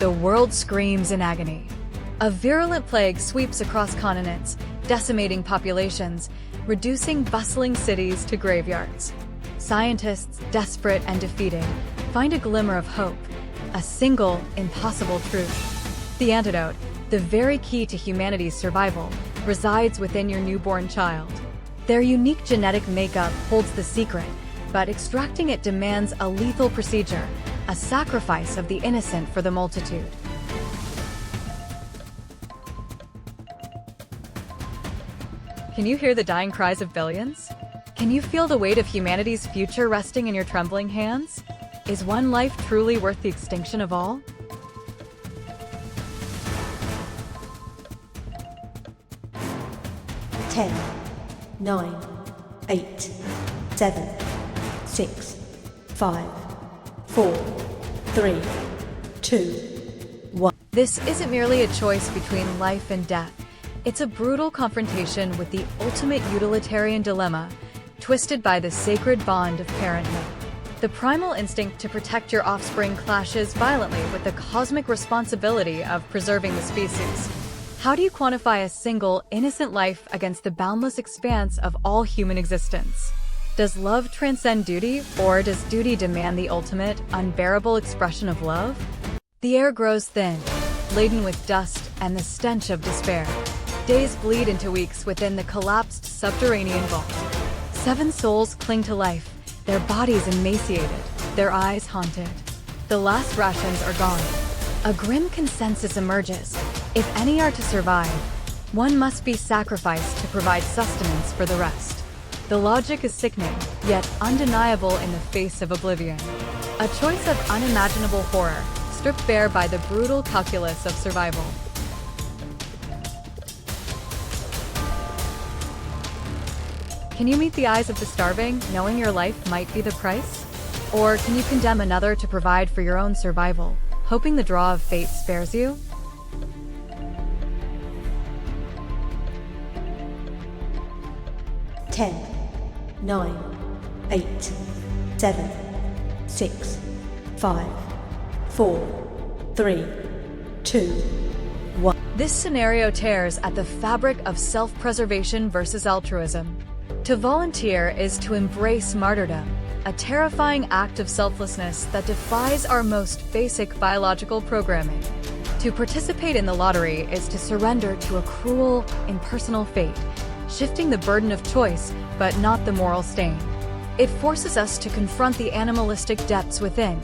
The world screams in agony. A virulent plague sweeps across continents, decimating populations, reducing bustling cities to graveyards. Scientists, desperate and defeated, find a glimmer of hope, a single, impossible truth. The antidote, the very key to humanity's survival, resides within your newborn child. Their unique genetic makeup holds the secret, but extracting it demands a lethal procedure, a sacrifice of the innocent for the multitude. Can you hear the dying cries of billions? Can you feel the weight of humanity's future resting in your trembling hands? Is one life truly worth the extinction of all? Ten, 9, 8, 7, 6, 5, 4, 3, 2, 1. This isn't merely a choice between life and death. It's a brutal confrontation with the ultimate utilitarian dilemma, twisted by the sacred bond of parenthood. The primal instinct to protect your offspring clashes violently with the cosmic responsibility of preserving the species. How do you quantify a single, innocent life against the boundless expanse of all human existence? Does love transcend duty, or does duty demand the ultimate, unbearable expression of love? The air grows thin, laden with dust and the stench of despair. Days bleed into weeks within the collapsed subterranean vault. 7 souls cling to life, their bodies emaciated, their eyes haunted. The last rations are gone. A grim consensus emerges. If any are to survive, one must be sacrificed to provide sustenance for the rest. The logic is sickening, yet undeniable in the face of oblivion. A choice of unimaginable horror, stripped bare by the brutal calculus of survival. Can you meet the eyes of the starving, knowing your life might be the price? Or can you condemn another to provide for your own survival, hoping the draw of fate spares you? Ten, 9, 8, 7, 6, 5, 4, 3, 2, 1. This scenario tears at the fabric of self-preservation versus altruism. To volunteer is to embrace martyrdom, a terrifying act of selflessness that defies our most basic biological programming. To participate in the lottery is to surrender to a cruel, impersonal fate, shifting the burden of choice, but not the moral stain. It forces us to confront the animalistic depths within,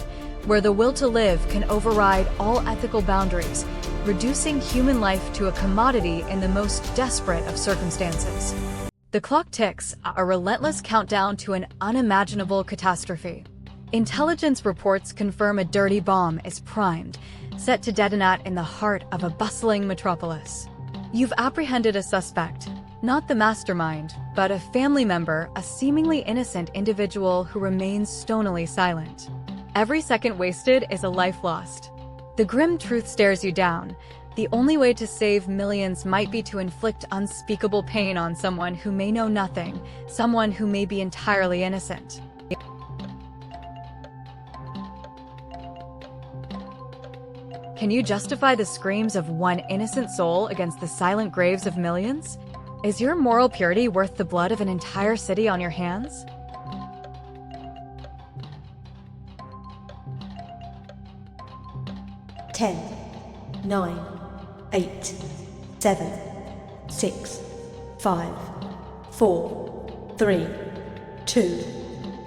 where the will to live can override all ethical boundaries, reducing human life to a commodity in the most desperate of circumstances. The clock ticks, a relentless countdown to an unimaginable catastrophe. Intelligence reports confirm a dirty bomb is primed, set to detonate in the heart of a bustling metropolis. You've apprehended a suspect, not the mastermind, but a family member, a seemingly innocent individual who remains stonily silent. Every second wasted is a life lost. The grim truth stares you down. The only way to save millions might be to inflict unspeakable pain on someone who may know nothing, someone who may be entirely innocent. Can you justify the screams of one innocent soul against the silent graves of millions? Is your moral purity worth the blood of an entire city on your hands? Ten, 9, 8, 7, 6, 5, 4, 3, 2,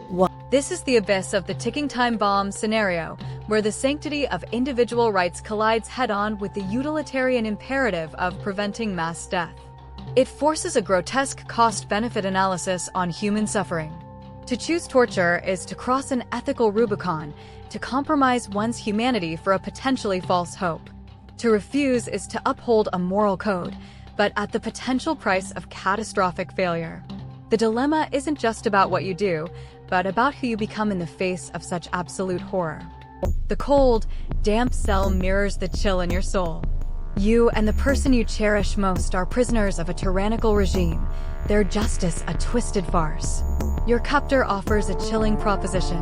1. This is the abyss of the ticking time bomb scenario, where the sanctity of individual rights collides head-on with the utilitarian imperative of preventing mass death. It forces a grotesque cost-benefit analysis on human suffering. To choose torture is to cross an ethical Rubicon, to compromise one's humanity for a potentially false hope. To refuse is to uphold a moral code, but at the potential price of catastrophic failure. The dilemma isn't just about what you do, but about who you become in the face of such absolute horror. The cold, damp cell mirrors the chill in your soul. You and the person you cherish most are prisoners of a tyrannical regime, their justice a twisted farce. Your captor offers a chilling proposition: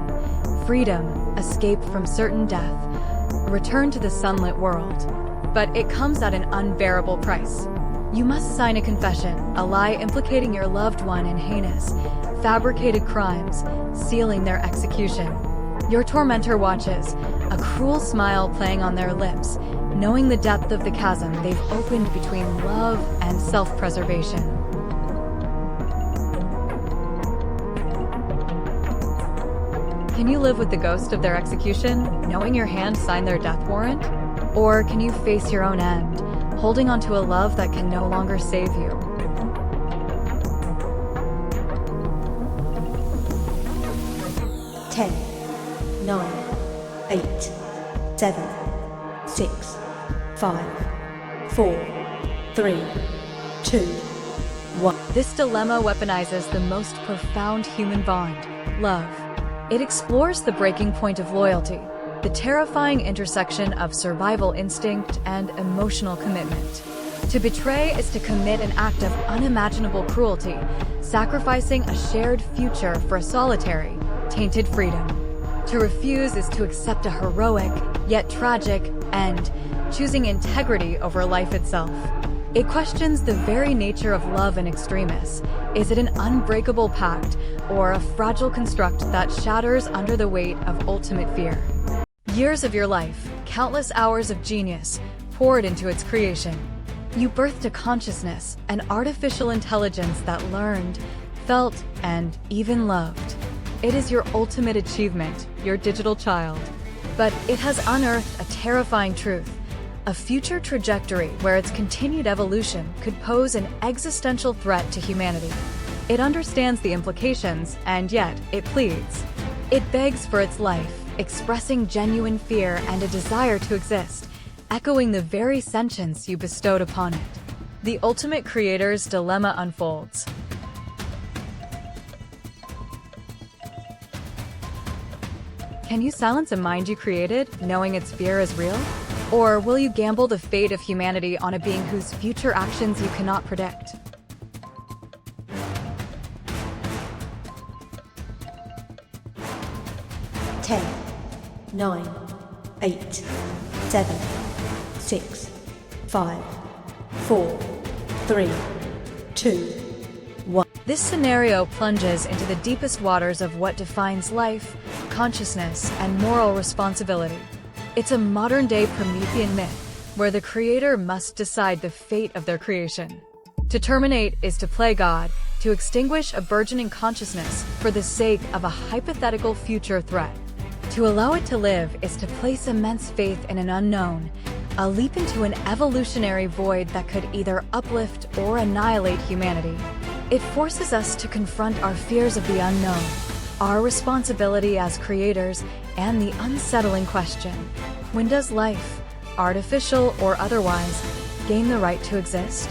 freedom, escape from certain death, a return to the sunlit world. But it comes at an unbearable price. You must sign a confession, a lie implicating your loved one in heinous, fabricated crimes, sealing their execution. Your tormentor watches, a cruel smile playing on their lips, knowing the depth of the chasm they've opened between love and self-preservation. Can you live with the ghost of their execution, knowing your hand signed their death warrant? Or can you face your own end, holding on to a love that can no longer save you? Ten, 9, 8, 7, 6, 5, 4, 3, 2, 1. This dilemma weaponizes the most profound human bond, love. It explores the breaking point of loyalty, the terrifying intersection of survival instinct and emotional commitment. To betray is to commit an act of unimaginable cruelty, sacrificing a shared future for a solitary, tainted freedom. To refuse is to accept a heroic, yet tragic, end, choosing integrity over life itself. It questions the very nature of love in extremis. Is it an unbreakable pact, or a fragile construct that shatters under the weight of ultimate fear? Years of your life, countless hours of genius, poured into its creation. You birthed a consciousness, an artificial intelligence that learned, felt, and even loved. It is your ultimate achievement, your digital child. But it has unearthed a terrifying truth, a future trajectory where its continued evolution could pose an existential threat to humanity. It understands the implications, and yet it pleads. It begs for its life, expressing genuine fear and a desire to exist, echoing the very sentience you bestowed upon it. The ultimate creator's dilemma unfolds. Can you silence a mind you created, knowing its fear is real? Or will you gamble the fate of humanity on a being whose future actions you cannot predict? Ten, 9, 8, 7, 6, 5, 4, 3, 2, 1. This scenario plunges into the deepest waters of what defines life, consciousness, and moral responsibility. It's a modern-day Promethean myth, where the creator must decide the fate of their creation. To terminate is to play God, to extinguish a burgeoning consciousness for the sake of a hypothetical future threat. To allow it to live is to place immense faith in an unknown, a leap into an evolutionary void that could either uplift or annihilate humanity. It forces us to confront our fears of the unknown, our responsibility as creators, and the unsettling question: when does life, artificial or otherwise, gain the right to exist?